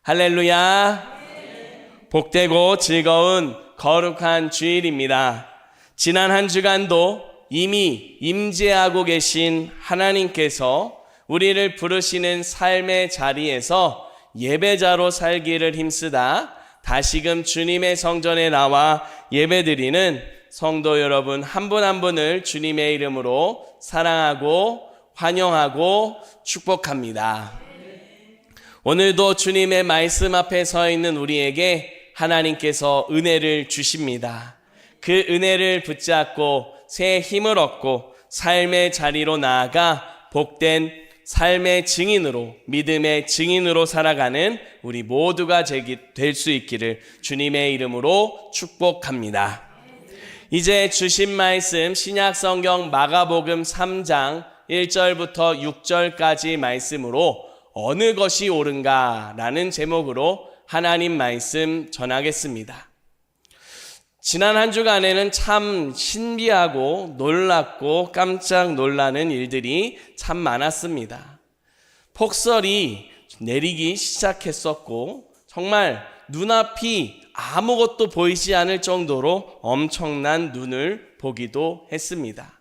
할렐루야. 복되고 즐거운 거룩한 주일입니다. 지난 한 주간도 이미 임재하고 계신 하나님께서 우리를 부르시는 삶의 자리에서 예배자로 살기를 힘쓰다 다시금 주님의 성전에 나와 예배드리는 성도 여러분 한 분 한 분을 주님의 이름으로 사랑하고 환영하고 축복합니다. 오늘도 주님의 말씀 앞에 서 있는 우리에게 하나님께서 은혜를 주십니다. 그 은혜를 붙잡고 새 힘을 얻고 삶의 자리로 나아가 복된 삶의 증인으로, 믿음의 증인으로 살아가는 우리 모두가 될 수 있기를 주님의 이름으로 축복합니다. 이제 주신 말씀 신약성경 마가복음 3장 1절부터 6절까지 말씀으로 어느 것이 옳은가 라는 제목으로 하나님 말씀 전하겠습니다. 지난 한 주간에는 참 신비하고 놀랍고 깜짝 놀라는 일들이 참 많았습니다. 폭설이 내리기 시작했었고 정말 눈앞이 아무것도 보이지 않을 정도로 엄청난 눈을 보기도 했습니다.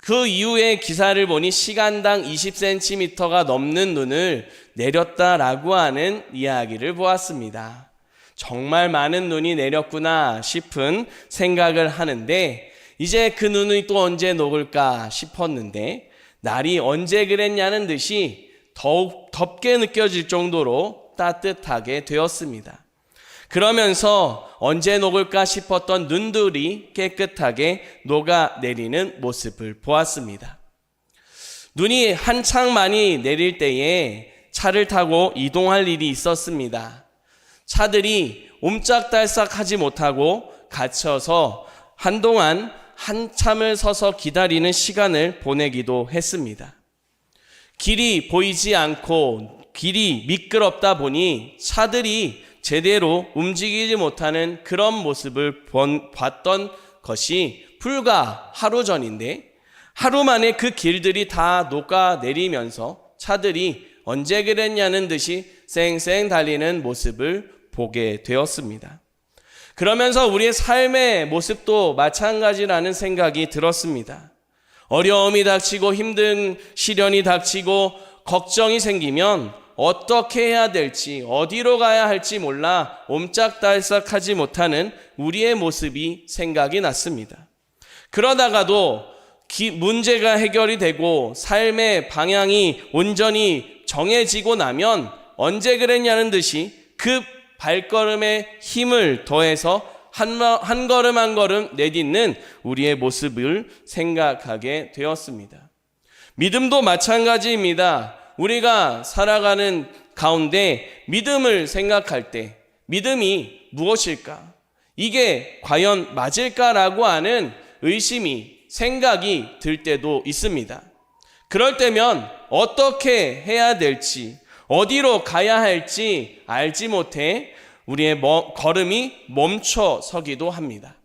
그 이후에 기사를 보니 시간당 20cm가 넘는 눈을 내렸다라고 하는 이야기를 보았습니다. 정말 많은 눈이 내렸구나 싶은 생각을 하는데 이제 그 눈이 또 언제 녹을까 싶었는데 날이 언제 그랬냐는 듯이 더욱 덥게 느껴질 정도로 따뜻하게 되었습니다. 그러면서 언제 녹을까 싶었던 눈들이 깨끗하게 녹아내리는 모습을 보았습니다. 눈이 한창 많이 내릴 때에 차를 타고 이동할 일이 있었습니다. 차들이 옴짝달싹하지 못하고 갇혀서 한동안 한참을 서서 기다리는 시간을 보내기도 했습니다. 길이 보이지 않고 길이 미끄럽다 보니 차들이 제대로 움직이지 못하는 그런 모습을 봤던 것이 불과 하루 전인데 하루 만에 그 길들이 다 녹아내리면서 차들이 언제 그랬냐는 듯이 쌩쌩 달리는 모습을 보게 되었습니다. 그러면서 우리의 삶의 모습도 마찬가지라는 생각이 들었습니다. 어려움이 닥치고 힘든 시련이 닥치고 걱정이 생기면 어떻게 해야 될지 어디로 가야 할지 몰라 옴짝달싹하지 못하는 우리의 모습이 생각이 났습니다. 그러다가도 문제가 해결이 되고 삶의 방향이 온전히 정해지고 나면 언제 그랬냐는 듯이 그 발걸음에 힘을 더해서 한 걸음 한 걸음 내딛는 우리의 모습을 생각하게 되었습니다. 믿음도 마찬가지입니다. 우리가 살아가는 가운데 믿음을 생각할 때 믿음이 무엇일까? 이게 과연 맞을까라고 하는 의심이 생각이 들 때도 있습니다. 그럴 때면 어떻게 해야 될지 어디로 가야 할지 알지 못해 우리의 걸음이 멈춰 서기도 합니다.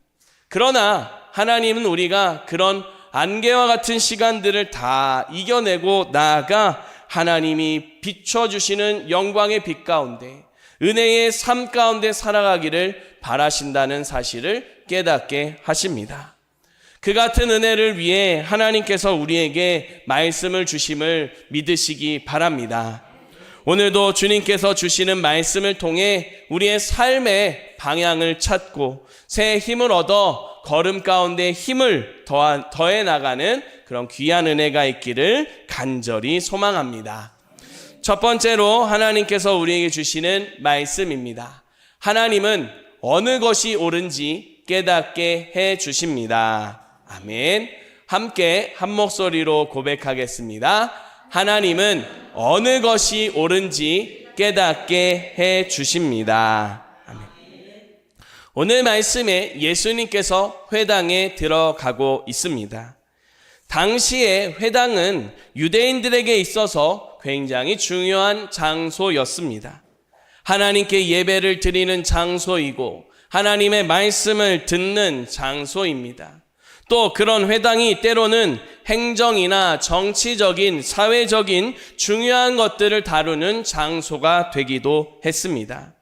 그러나 하나님은 우리가 그런 안개와 같은 시간들을 다 이겨내고 나아가 하나님이 비춰주시는 영광의 빛 가운데 은혜의 삶 가운데 살아가기를 바라신다는 사실을 깨닫게 하십니다. 그 같은 은혜를 위해 하나님께서 우리에게 말씀을 주심을 믿으시기 바랍니다. 오늘도 주님께서 주시는 말씀을 통해 우리의 삶의 방향을 찾고 새 힘을 얻어 걸음 가운데 힘을 더해 나가는 그런 귀한 은혜가 있기를 간절히 소망합니다. 첫 번째로 하나님께서 우리에게 주시는 말씀입니다. 하나님은 어느 것이 옳은지 깨닫게 해 주십니다. 아멘. 함께 한 목소리로 고백하겠습니다. 하나님은 어느 것이 옳은지 깨닫게 해 주십니다. 아멘. 오늘 말씀에 예수님께서 회당에 들어가고 있습니다. 당시에 회당은 유대인들에게 있어서 굉장히 중요한 장소였습니다. 하나님께 예배를 드리는 장소이고 하나님의 말씀을 듣는 장소입니다. 또 그런 회당이 때로는 행정이나 정치적인, 사회적인 중요한 것들을 다루는 장소가 되기도 했습니다.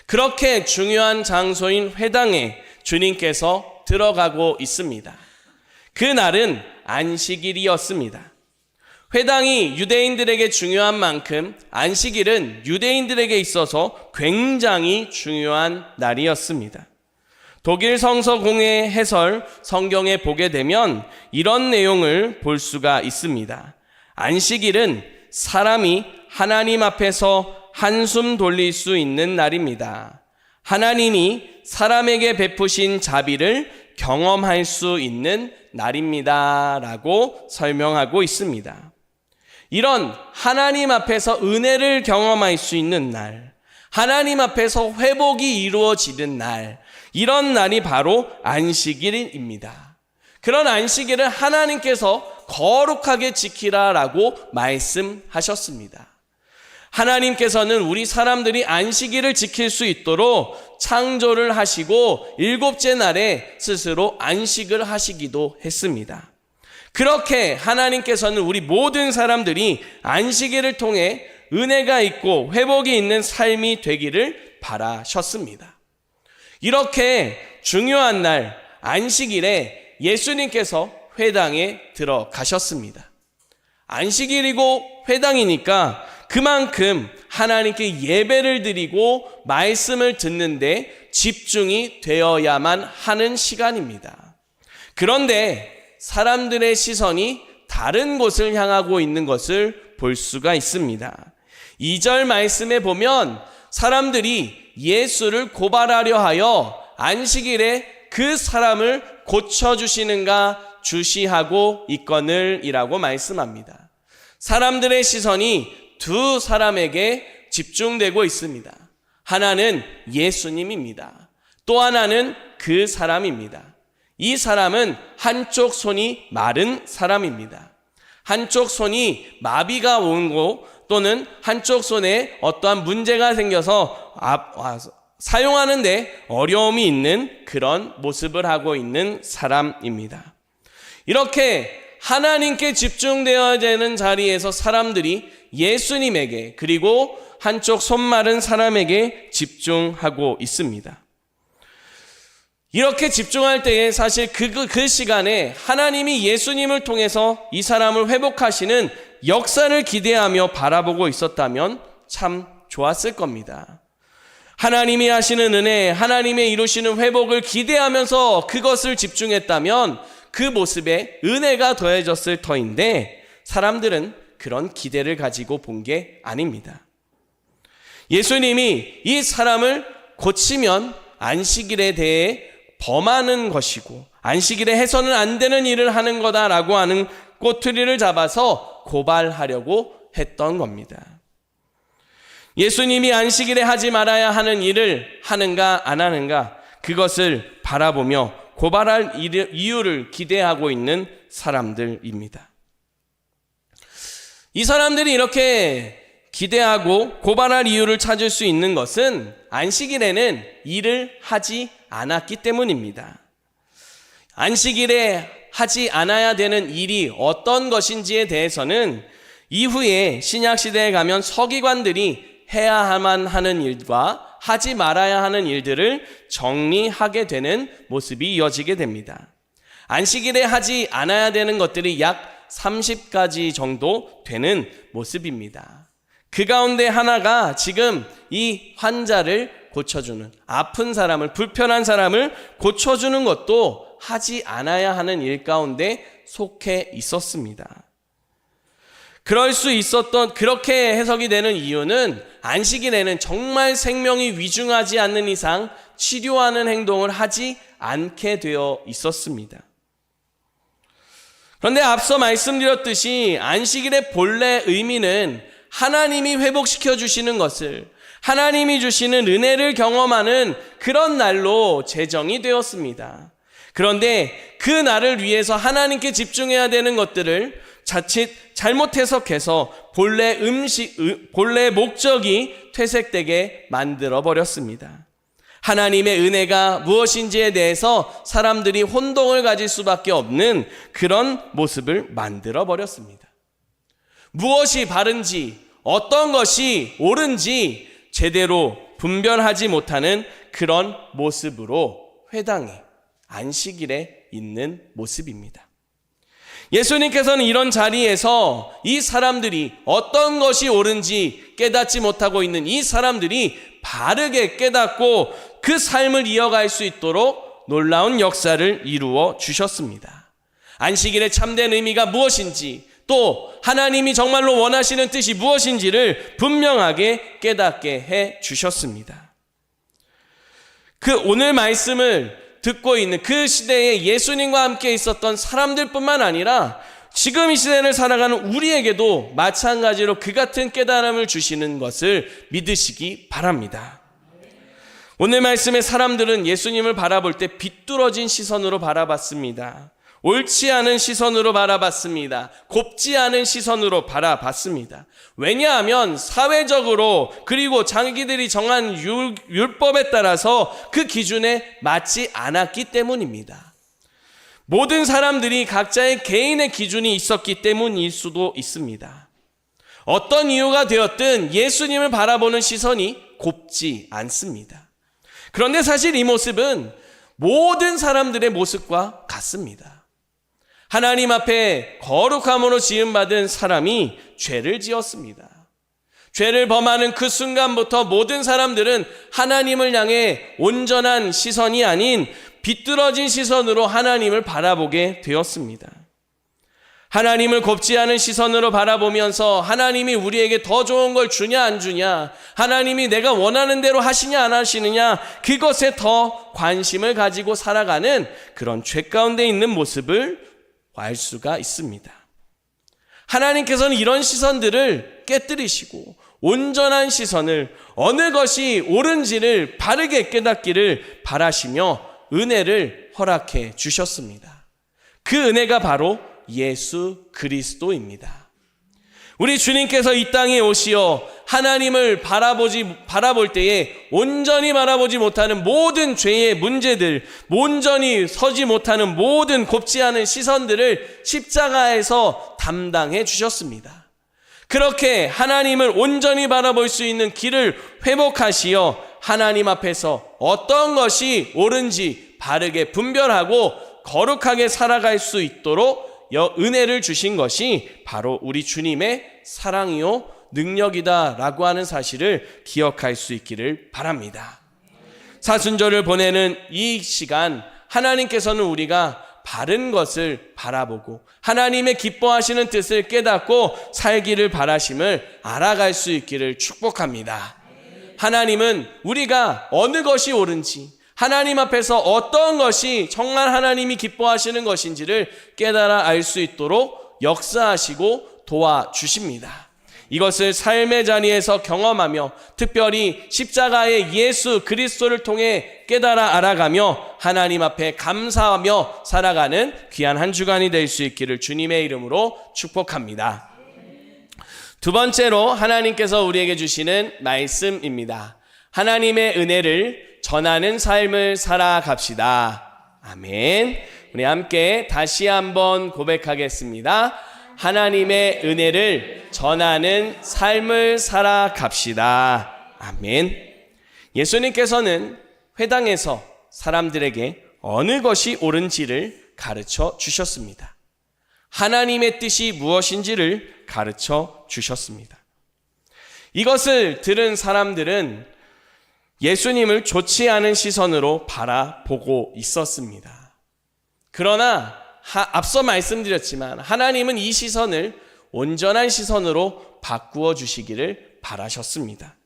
그렇게 중요한 장소인 회당에 주님께서 들어가고 있습니다. 그날은 안식일이었습니다. 회당이 유대인들에게 중요한 만큼 안식일은 유대인들에게 있어서 굉장히 중요한 날이었습니다. 독일 성서공회 해설 성경에 보게 되면 이런 내용을 볼 수가 있습니다. 안식일은 사람이 하나님 앞에서 한숨 돌릴 수 있는 날입니다. 하나님이 사람에게 베푸신 자비를 경험할 수 있는 날입니다. 라고 설명하고 있습니다. 이런 하나님 앞에서 은혜를 경험할 수 있는 날, 하나님 앞에서 회복이 이루어지는 날, 이런 날이 바로 안식일입니다. 그런 안식일을 하나님께서 거룩하게 지키라라고 말씀하셨습니다. 하나님께서는 우리 사람들이 안식일을 지킬 수 있도록 창조를 하시고 일곱째 날에 스스로 안식을 하시기도 했습니다. 그렇게 하나님께서는 우리 모든 사람들이 안식일을 통해 은혜가 있고 회복이 있는 삶이 되기를 바라셨습니다. 이렇게 중요한 날 안식일에 예수님께서 회당에 들어가셨습니다. 안식일이고 회당이니까 그만큼 하나님께 예배를 드리고 말씀을 듣는데 집중이 되어야만 하는 시간입니다. 그런데 사람들의 시선이 다른 곳을 향하고 있는 것을 볼 수가 있습니다. 2절 말씀에 보면 사람들이 예수를 고발하려 하여 안식일에 그 사람을 고쳐주시는가 주시하고 있거늘이라고 말씀합니다. 사람들의 시선이 두 사람에게 집중되고 있습니다. 하나는 예수님입니다. 또 하나는 그 사람입니다. 이 사람은 한쪽 손이 마른 사람입니다. 한쪽 손이 마비가 오고 또는 한쪽 손에 어떠한 문제가 생겨서 사용하는데 어려움이 있는 그런 모습을 하고 있는 사람입니다. 이렇게 하나님께 집중되어야 되는 자리에서 사람들이 예수님에게 그리고 한쪽 손 마른 사람에게 집중하고 있습니다. 이렇게 집중할 때에 사실 그 시간에 하나님이 예수님을 통해서 이 사람을 회복하시는 역사를 기대하며 바라보고 있었다면 참 좋았을 겁니다. 하나님이 하시는 은혜, 하나님의 이루시는 회복을 기대하면서 그것을 집중했다면 그 모습에 은혜가 더해졌을 터인데 사람들은 그런 기대를 가지고 본 게 아닙니다. 예수님이 이 사람을 고치면 안식일에 대해 범하는 것이고 안식일에 해서는 안 되는 일을 하는 거다라고 하는 꼬투리를 잡아서 고발하려고 했던 겁니다. 예수님이 안식일에 하지 말아야 하는 일을 하는가 안 하는가 그것을 바라보며 고발할 이유를 기대하고 있는 사람들입니다. 이 사람들이 이렇게 기대하고 고발할 이유를 찾을 수 있는 것은 안식일에는 일을 하지 않았기 때문입니다. 안식일에 하지 않아야 되는 일이 어떤 것인지에 대해서는 이후에 신약시대에 가면 서기관들이 해야만 하는 일과 하지 말아야 하는 일들을 정리하게 되는 모습이 이어지게 됩니다. 안식일에 하지 않아야 되는 것들이 약 30가지 정도 되는 모습입니다. 그 가운데 하나가 지금 이 환자를 고쳐주는, 아픈 사람을, 불편한 사람을 고쳐주는 것도 하지 않아야 하는 일 가운데 속해 있었습니다. 그렇게 해석이 되는 이유는 안식일에는 정말 생명이 위중하지 않는 이상 치료하는 행동을 하지 않게 되어 있었습니다. 그런데 앞서 말씀드렸듯이 안식일의 본래 의미는 하나님이 회복시켜 주시는 것을, 하나님이 주시는 은혜를 경험하는 그런 날로 제정이 되었습니다. 그런데 그 날을 위해서 하나님께 집중해야 되는 것들을 자칫 잘못 해석해서 본래 목적이 퇴색되게 만들어 버렸습니다. 하나님의 은혜가 무엇인지에 대해서 사람들이 혼동을 가질 수밖에 없는 그런 모습을 만들어 버렸습니다. 무엇이 바른지, 어떤 것이 옳은지 제대로 분별하지 못하는 그런 모습으로 회당에, 안식일에 있는 모습입니다. 예수님께서는 이런 자리에서 이 사람들이 어떤 것이 옳은지 깨닫지 못하고 있는 이 사람들이 바르게 깨닫고 그 삶을 이어갈 수 있도록 놀라운 역사를 이루어 주셨습니다. 안식일의 참된 의미가 무엇인지, 또 하나님이 정말로 원하시는 뜻이 무엇인지를 분명하게 깨닫게 해 주셨습니다. 그 오늘 말씀을 듣고 있는 그 시대에 예수님과 함께 있었던 사람들뿐만 아니라 지금 이 시대를 살아가는 우리에게도 마찬가지로 그 같은 깨달음을 주시는 것을 믿으시기 바랍니다. 오늘 말씀의 사람들은 예수님을 바라볼 때 비뚤어진 시선으로 바라봤습니다. 옳지 않은 시선으로 바라봤습니다. 곱지 않은 시선으로 바라봤습니다. 왜냐하면 사회적으로 그리고 자기들이 정한 율법에 따라서 그 기준에 맞지 않았기 때문입니다. 모든 사람들이 각자의 개인의 기준이 있었기 때문일 수도 있습니다. 어떤 이유가 되었든 예수님을 바라보는 시선이 곱지 않습니다. 그런데 사실 이 모습은 모든 사람들의 모습과 같습니다. 하나님 앞에 거룩함으로 지음받은 사람이 죄를 지었습니다. 죄를 범하는 그 순간부터 모든 사람들은 하나님을 향해 온전한 시선이 아닌 비뚤어진 시선으로 하나님을 바라보게 되었습니다. 하나님을 곱지 않은 시선으로 바라보면서 하나님이 우리에게 더 좋은 걸 주냐 안 주냐, 하나님이 내가 원하는 대로 하시냐 안 하시느냐, 그것에 더 관심을 가지고 살아가는 그런 죄 가운데 있는 모습을 알 수가 있습니다. 하나님께서는 이런 시선들을 깨뜨리시고 온전한 시선을, 어느 것이 옳은지를 바르게 깨닫기를 바라시며 은혜를 허락해 주셨습니다. 그 은혜가 바로 예수 그리스도입니다. 우리 주님께서 이 땅에 오시어 하나님을 바라볼 때에 온전히 바라보지 못하는 모든 죄의 문제들, 온전히 서지 못하는 모든 곱지 않은 시선들을 십자가에서 담당해 주셨습니다. 그렇게 하나님을 온전히 바라볼 수 있는 길을 회복하시어 하나님 앞에서 어떤 것이 옳은지 바르게 분별하고 거룩하게 살아갈 수 있도록 은혜를 주신 것이 바로 우리 주님의 사랑이요 능력이다 라고 하는 사실을 기억할 수 있기를 바랍니다. 사순절을 보내는 이 시간, 하나님께서는 우리가 바른 것을 바라보고 하나님의 기뻐하시는 뜻을 깨닫고 살기를 바라심을 알아갈 수 있기를 축복합니다. 하나님은 우리가 어느 것이 옳은지, 하나님 앞에서 어떤 것이 정말 하나님이 기뻐하시는 것인지를 깨달아 알 수 있도록 역사하시고 도와주십니다. 이것을 삶의 자리에서 경험하며 특별히 십자가의 예수 그리스도를 통해 깨달아 알아가며 하나님 앞에 감사하며 살아가는 귀한 한 주간이 될 수 있기를 주님의 이름으로 축복합니다. 두 번째로 하나님께서 우리에게 주시는 말씀입니다. 하나님의 은혜를 전하는 삶을 살아갑시다. 아멘. 우리 함께 다시 한번 고백하겠습니다. 하나님의 은혜를 전하는 삶을 살아갑시다. 아멘. 예수님께서는 회당에서 사람들에게 어느 것이 옳은지를 가르쳐 주셨습니다. 하나님의 뜻이 무엇인지를 가르쳐 주셨습니다. 이것을 들은 사람들은 예수님을 좋지 않은 시선으로 바라보고 있었습니다. 그러나 앞서 말씀드렸지만 하나님은 이 시선을 온전한 시선으로 바꾸어 주시기를 바라셨습니다.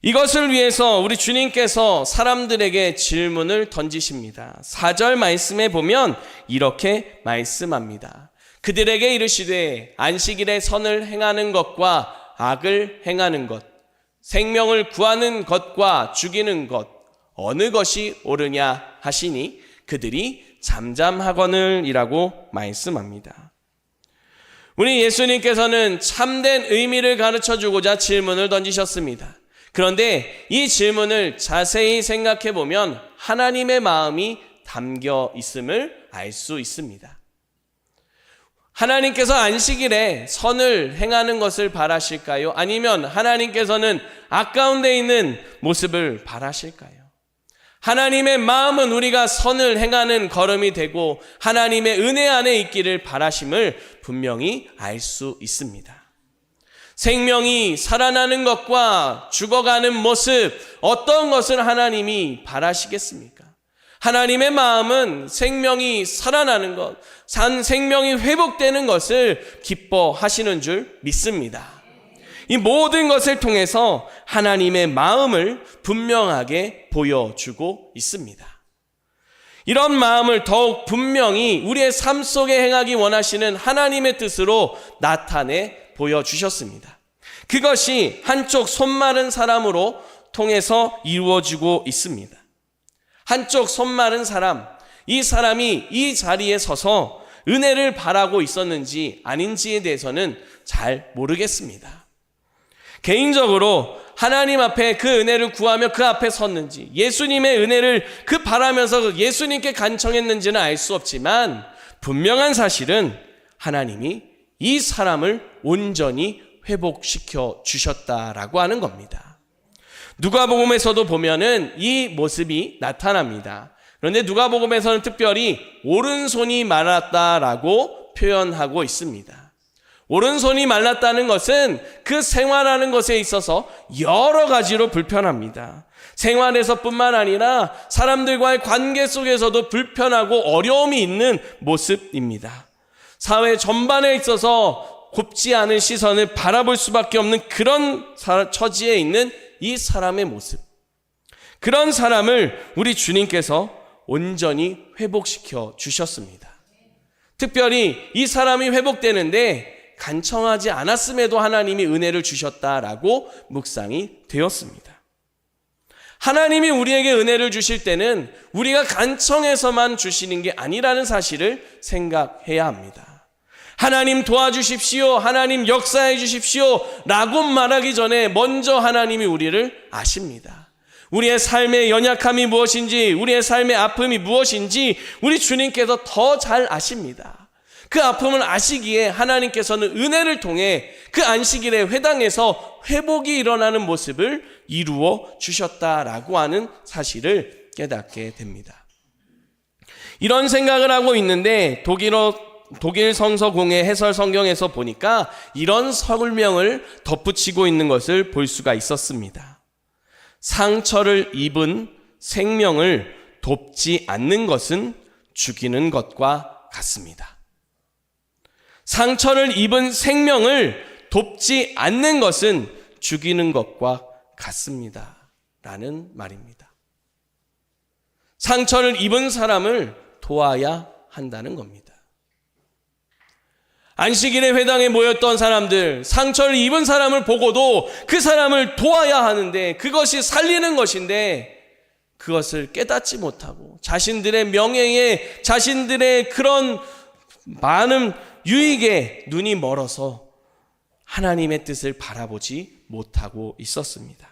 이것을 위해서 우리 주님께서 사람들에게 질문을 던지십니다. 4절 말씀에 보면 이렇게 말씀합니다. 그들에게 이르시되 안식일에 선을 행하는 것과 악을 행하는 것, 생명을 구하는 것과 죽이는 것, 어느 것이 옳으냐 하시니 그들이 잠잠하거늘이라고 말씀합니다. 우리 예수님께서는 참된 의미를 가르쳐주고자 질문을 던지셨습니다. 그런데 이 질문을 자세히 생각해 보면 하나님의 마음이 담겨 있음을 알 수 있습니다. 하나님께서 안식일에 선을 행하는 것을 바라실까요? 아니면 하나님께서는 아까운 데 있는 모습을 바라실까요? 하나님의 마음은 우리가 선을 행하는 걸음이 되고 하나님의 은혜 안에 있기를 바라심을 분명히 알 수 있습니다. 생명이 살아나는 것과 죽어가는 모습, 어떤 것을 하나님이 바라시겠습니까? 하나님의 마음은 생명이 살아나는 것, 생명이 회복되는 것을 기뻐하시는 줄 믿습니다. 이 모든 것을 통해서 하나님의 마음을 분명하게 보여주고 있습니다. 이런 마음을 더욱 분명히 우리의 삶 속에 행하기 원하시는 하나님의 뜻으로 나타내 보여주셨습니다. 그것이 한쪽 손 마른 사람으로 통해서 이루어지고 있습니다. 한쪽 손 마른 사람, 이 사람이 이 자리에 서서 은혜를 바라고 있었는지 아닌지에 대해서는 잘 모르겠습니다. 개인적으로 하나님 앞에 그 은혜를 구하며 그 앞에 섰는지, 예수님의 은혜를 그 바라면서 예수님께 간청했는지는 알 수 없지만 분명한 사실은 하나님이 이 사람을 온전히 회복시켜 주셨다라고 하는 겁니다. 누가복음에서도 보면은 이 모습이 나타납니다. 그런데 누가복음에서는 특별히 오른손이 말랐다라고 표현하고 있습니다. 오른손이 말랐다는 것은 그 생활하는 것에 있어서 여러 가지로 불편합니다. 생활에서뿐만 아니라 사람들과의 관계 속에서도 불편하고 어려움이 있는 모습입니다. 사회 전반에 있어서 곱지 않은 시선을 바라볼 수밖에 없는 그런 처지에 있는 이 사람의 모습, 그런 사람을 우리 주님께서 온전히 회복시켜 주셨습니다. 특별히 이 사람이 회복되는데 간청하지 않았음에도 하나님이 은혜를 주셨다라고 묵상이 되었습니다. 하나님이 우리에게 은혜를 주실 때는 우리가 간청해서만 주시는 게 아니라는 사실을 생각해야 합니다. 하나님 도와주십시오, 하나님 역사해 주십시오 라고 말하기 전에 먼저 하나님이 우리를 아십니다. 우리의 삶의 연약함이 무엇인지, 우리의 삶의 아픔이 무엇인지 우리 주님께서 더 잘 아십니다. 그 아픔을 아시기에 하나님께서는 은혜를 통해 그 안식일에 회당에서 회복이 일어나는 모습을 이루어 주셨다라고 하는 사실을 깨닫게 됩니다. 이런 생각을 하고 있는데 독일 성서공회 해설 성경에서 보니까 이런 설명을 덧붙이고 있는 것을 볼 수가 있었습니다. 상처를 입은 생명을 돕지 않는 것은 죽이는 것과 같습니다. 상처를 입은 생명을 돕지 않는 것은 죽이는 것과 같습니다. 라는 말입니다. 상처를 입은 사람을 도와야 한다는 겁니다. 안식일에 회당에 모였던 사람들, 상처를 입은 사람을 보고도 그 사람을 도와야 하는데 그것이 살리는 것인데 그것을 깨닫지 못하고 자신들의 명예에, 자신들의 그런 많은 유익에 눈이 멀어서 하나님의 뜻을 바라보지 못하고 있었습니다.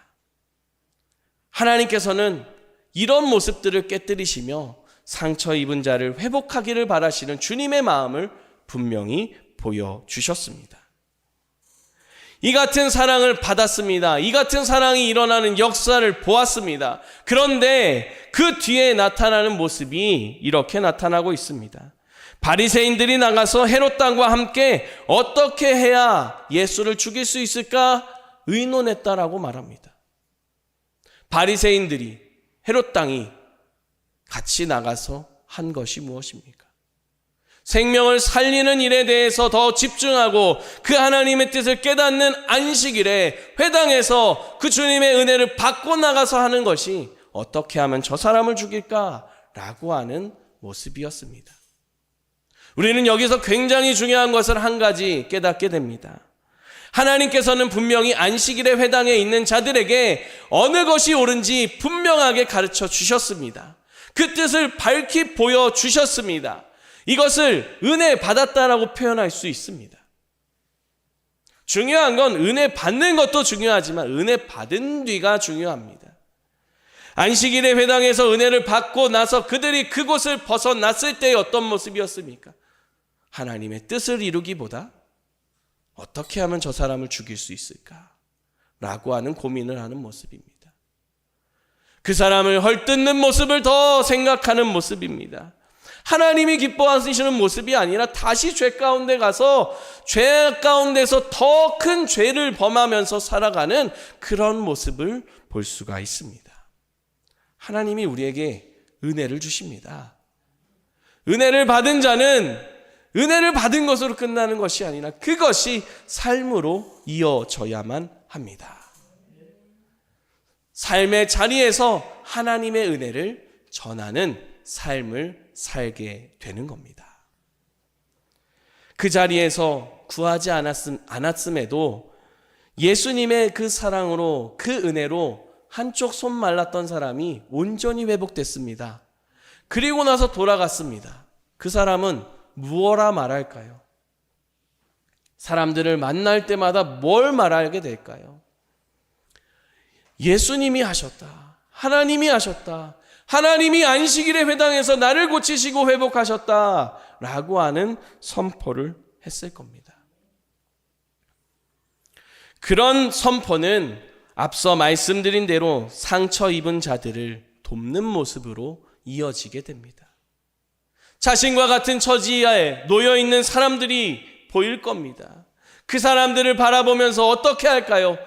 하나님께서는 이런 모습들을 깨뜨리시며 상처 입은 자를 회복하기를 바라시는 주님의 마음을 분명히 보여주셨습니다. 이 같은 사랑을 받았습니다. 이 같은 사랑이 일어나는 역사를 보았습니다. 그런데 그 뒤에 나타나는 모습이 이렇게 나타나고 있습니다. 바리새인들이 나가서 헤롯 왕과 함께 어떻게 해야 예수를 죽일 수 있을까 의논했다라고 말합니다. 바리새인들이, 헤롯 왕이 같이 나가서 한 것이 무엇입니까? 생명을 살리는 일에 대해서 더 집중하고 그 하나님의 뜻을 깨닫는 안식일에 회당에서 그 주님의 은혜를 받고 나가서 하는 것이 어떻게 하면 저 사람을 죽일까라고 하는 모습이었습니다. 우리는 여기서 굉장히 중요한 것을 한 가지 깨닫게 됩니다. 하나님께서는 분명히 안식일의 회당에 있는 자들에게 어느 것이 옳은지 분명하게 가르쳐 주셨습니다. 그 뜻을 밝히 보여주셨습니다. 이것을 은혜 받았다라고 표현할 수 있습니다. 중요한 건 은혜 받는 것도 중요하지만 은혜 받은 뒤가 중요합니다. 안식일의 회당에서 은혜를 받고 나서 그들이 그곳을 벗어났을 때의 어떤 모습이었습니까? 하나님의 뜻을 이루기보다 어떻게 하면 저 사람을 죽일 수 있을까? 라고 하는 고민을 하는 모습입니다. 그 사람을 헐뜯는 모습을 더 생각하는 모습입니다. 하나님이 기뻐하시는 모습이 아니라 다시 죄 가운데 가서 죄 가운데서 더 큰 죄를 범하면서 살아가는 그런 모습을 볼 수가 있습니다. 하나님이 우리에게 은혜를 주십니다. 은혜를 받은 자는 은혜를 받은 것으로 끝나는 것이 아니라 그것이 삶으로 이어져야만 합니다. 삶의 자리에서 하나님의 은혜를 전하는 삶을 살게 되는 겁니다. 그 자리에서 구하지 않았음에도 예수님의 그 사랑으로, 그 은혜로 한쪽 손 말랐던 사람이 온전히 회복됐습니다. 그리고 나서 돌아갔습니다. 그 사람은 무엇라 말할까요? 사람들을 만날 때마다 뭘 말하게 될까요? 예수님이 하셨다. 하나님이 하셨다. 하나님이 안식일의 회당에서 나를 고치시고 회복하셨다. 라고 하는 선포를 했을 겁니다. 그런 선포는 앞서 말씀드린 대로 상처 입은 자들을 돕는 모습으로 이어지게 됩니다. 자신과 같은 처지에 놓여 있는 사람들이 보일 겁니다. 그 사람들을 바라보면서 어떻게 할까요?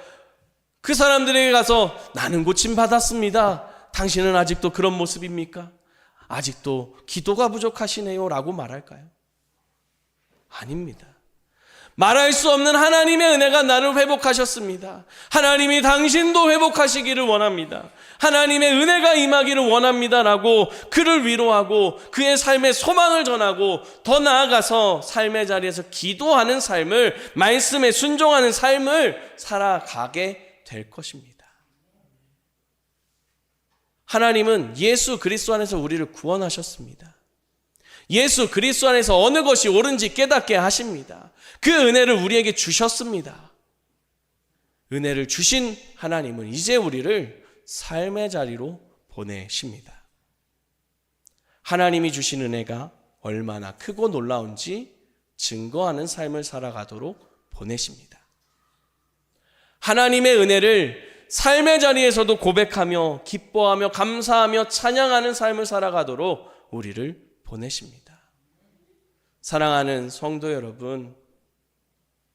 그 사람들에게 가서 나는 고침 받았습니다. 당신은 아직도 그런 모습입니까? 아직도 기도가 부족하시네요. 라고 말할까요? 아닙니다. 말할 수 없는 하나님의 은혜가 나를 회복하셨습니다. 하나님이 당신도 회복하시기를 원합니다. 하나님의 은혜가 임하기를 원합니다라고 그를 위로하고 그의 삶의 소망을 전하고 더 나아가서 삶의 자리에서 기도하는 삶을, 말씀에 순종하는 삶을 살아가게 될 것입니다. 하나님은 예수 그리스도 안에서 우리를 구원하셨습니다. 예수 그리스도 안에서 어느 것이 옳은지 깨닫게 하십니다. 그 은혜를 우리에게 주셨습니다. 은혜를 주신 하나님은 이제 우리를 삶의 자리로 보내십니다. 하나님이 주신 은혜가 얼마나 크고 놀라운지 증거하는 삶을 살아가도록 보내십니다. 하나님의 은혜를 삶의 자리에서도 고백하며 기뻐하며 감사하며 찬양하는 삶을 살아가도록 우리를 보내십니다. 사랑하는 성도 여러분,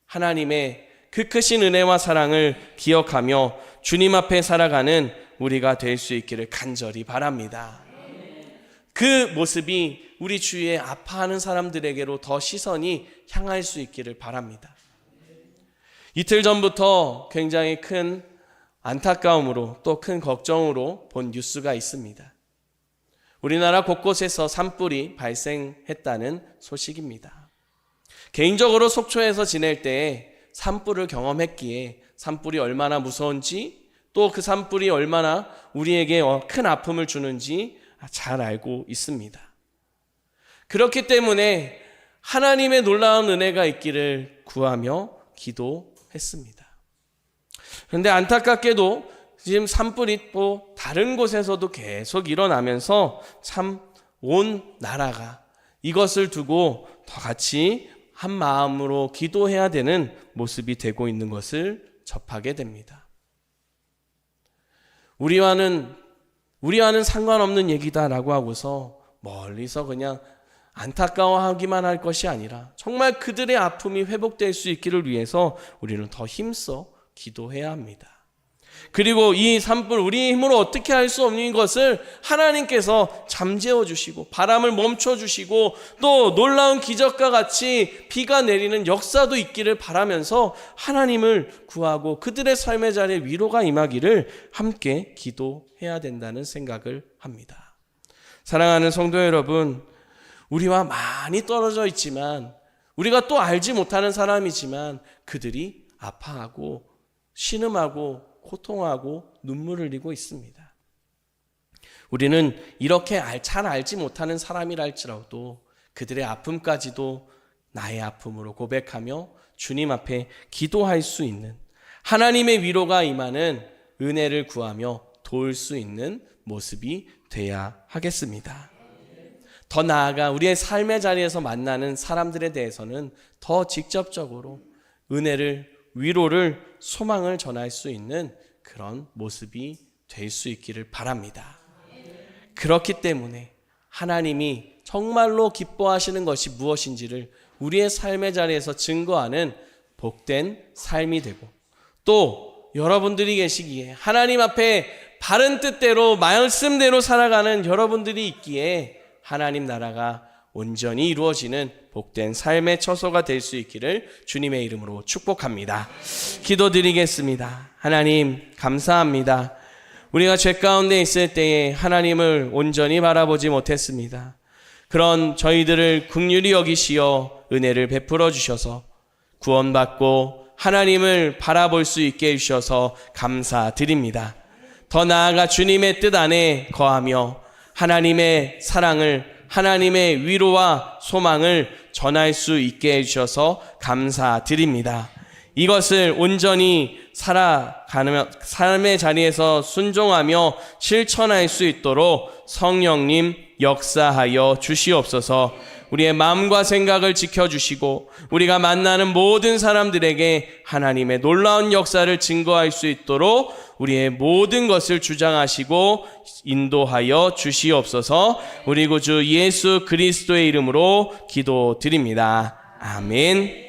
하나님의 그 크신 은혜와 사랑을 기억하며 주님 앞에 살아가는 우리가 될 수 있기를 간절히 바랍니다. 그 모습이 우리 주위에 아파하는 사람들에게로 더 시선이 향할 수 있기를 바랍니다. 이틀 전부터 굉장히 큰 안타까움으로 또 큰 걱정으로 본 뉴스가 있습니다. 우리나라 곳곳에서 산불이 발생했다는 소식입니다. 개인적으로 속초에서 지낼 때에 산불을 경험했기에 산불이 얼마나 무서운지 또 그 산불이 얼마나 우리에게 큰 아픔을 주는지 잘 알고 있습니다. 그렇기 때문에 하나님의 놀라운 은혜가 있기를 구하며 기도했습니다. 그런데 안타깝게도 지금 산불이 또 다른 곳에서도 계속 일어나면서 참 온 나라가 이것을 두고 더 같이 한 마음으로 기도해야 되는 모습이 되고 있는 것을 접하게 됩니다. 우리와는 상관없는 얘기다라고 하고서 멀리서 그냥 안타까워하기만 할 것이 아니라 정말 그들의 아픔이 회복될 수 있기를 위해서 우리는 더 힘써 기도해야 합니다. 그리고 이 산불, 우리 힘으로 어떻게 할 수 없는 것을 하나님께서 잠재워 주시고 바람을 멈춰 주시고 또 놀라운 기적과 같이 비가 내리는 역사도 있기를 바라면서 하나님을 구하고 그들의 삶의 자리에 위로가 임하기를 함께 기도해야 된다는 생각을 합니다. 사랑하는 성도 여러분, 우리와 많이 떨어져 있지만 우리가 또 알지 못하는 사람이지만 그들이 아파하고 신음하고 고통하고 눈물을 흘리고 있습니다. 우리는 이렇게 잘 알지 못하는 사람이라 할지라도 그들의 아픔까지도 나의 아픔으로 고백하며 주님 앞에 기도할 수 있는, 하나님의 위로가 임하는 은혜를 구하며 도울 수 있는 모습이 돼야 하겠습니다. 더 나아가 우리의 삶의 자리에서 만나는 사람들에 대해서는 더 직접적으로 은혜를, 위로를, 소망을 전할 수 있는 그런 모습이 될 수 있기를 바랍니다. 그렇기 때문에 하나님이 정말로 기뻐하시는 것이 무엇인지를 우리의 삶의 자리에서 증거하는 복된 삶이 되고, 또 여러분들이 계시기에 하나님 앞에 바른 뜻대로 말씀대로 살아가는 여러분들이 있기에 하나님 나라가 온전히 이루어지는 복된 삶의 처소가 될 수 있기를 주님의 이름으로 축복합니다. 기도드리겠습니다. 하나님 감사합니다. 우리가 죄 가운데 있을 때에 하나님을 온전히 바라보지 못했습니다. 그런 저희들을 긍휼히 여기시어 은혜를 베풀어 주셔서 구원받고 하나님을 바라볼 수 있게 해주셔서 감사드립니다. 더 나아가 주님의 뜻 안에 거하며 하나님의 사랑을, 하나님의 위로와 소망을 전할 수 있게 해주셔서 감사드립니다. 이것을 온전히 살아가며 삶의 자리에서 순종하며 실천할 수 있도록 성령님 역사하여 주시옵소서. 우리의 마음과 생각을 지켜주시고 우리가 만나는 모든 사람들에게 하나님의 놀라운 역사를 증거할 수 있도록 우리의 모든 것을 주장하시고 인도하여 주시옵소서. 우리 구주 예수 그리스도의 이름으로 기도드립니다. 아멘.